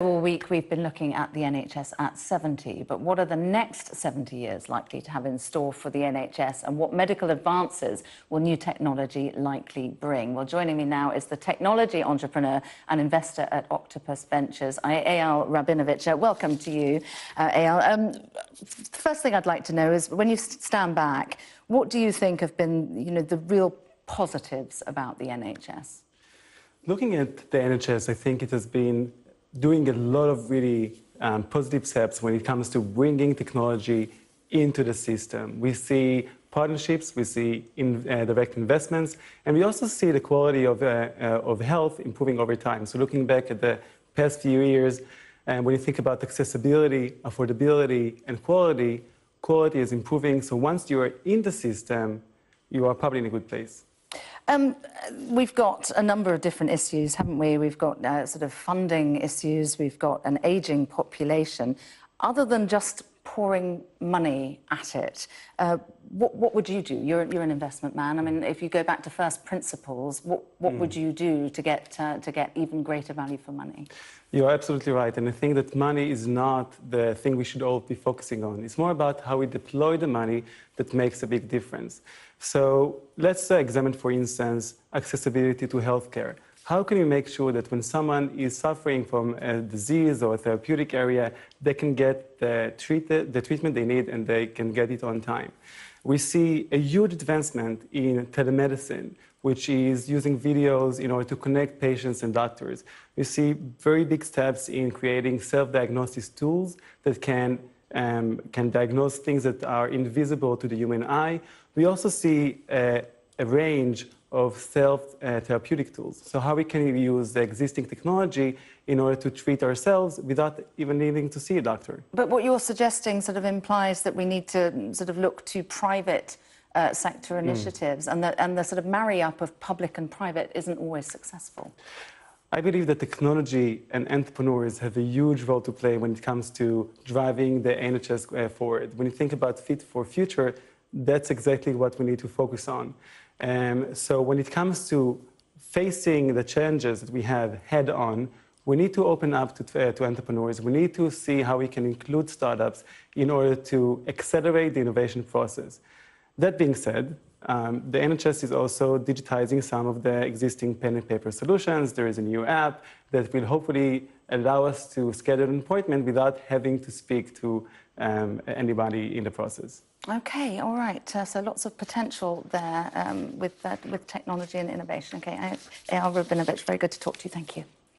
All week we've been looking at the NHS at 70, but what are the next 70 years likely to have in store for the NHS, and what medical advances will new technology likely bring? Well, joining me now is the technology entrepreneur and investor at Octopus Ventures, Eyal Rabinovich. Welcome to you, Eyal. The first thing I'd like to know is, when you stand back, what do you think have been, the real positives about the NHS? Looking at the NHS, I think it has been doing a lot of really positive steps when it comes to bringing technology into the system. We see partnerships, we see direct investments, and we also see the quality of health improving over time. So looking back at the past few years, and when you think about accessibility, affordability, and quality is improving. So once you are in the system, you are probably in a good place. We've got a number of different issues, haven't we? We've got sort of funding issues, we've got an ageing population. Other than just pouring money at it, what would you do? You're an investment man. I mean, if you go back to first principles, what would you do to get even greater value for money? You're absolutely right, and I think that money is not the thing we should all be focusing on. It's more about how we deploy the money that makes a big difference. So let's examine, for instance, accessibility to healthcare. How can we make sure that when someone is suffering from a disease or a therapeutic area, they can get the treatment they need and they can get it on time? We see a huge advancement in telemedicine, which is using videos in order to connect patients and doctors. We see very big steps in creating self-diagnosis tools that can diagnose things that are invisible to the human eye. We also see a range of self-therapeutic tools. So how we can use the existing technology in order to treat ourselves without even needing to see a doctor. But what you're suggesting sort of implies that we need to sort of look to private sector initiatives, and the sort of marry-up of public and private isn't always successful. I believe that technology and entrepreneurs have a huge role to play when it comes to driving the NHS forward. When you think about Fit for Future, that's exactly what we need to focus on. So when it comes to facing the challenges that we have head-on, we need to open up to entrepreneurs. We need to see how we can include startups in order to accelerate the innovation process. That being said, the NHS is also digitizing some of the existing pen and paper solutions. There is a new app that will hopefully allow us to schedule an appointment without having to speak to anybody in the process. Okay, all right. So lots of potential there with technology and innovation. Okay, Eyal Rabinovich, very good to talk to you. Thank you.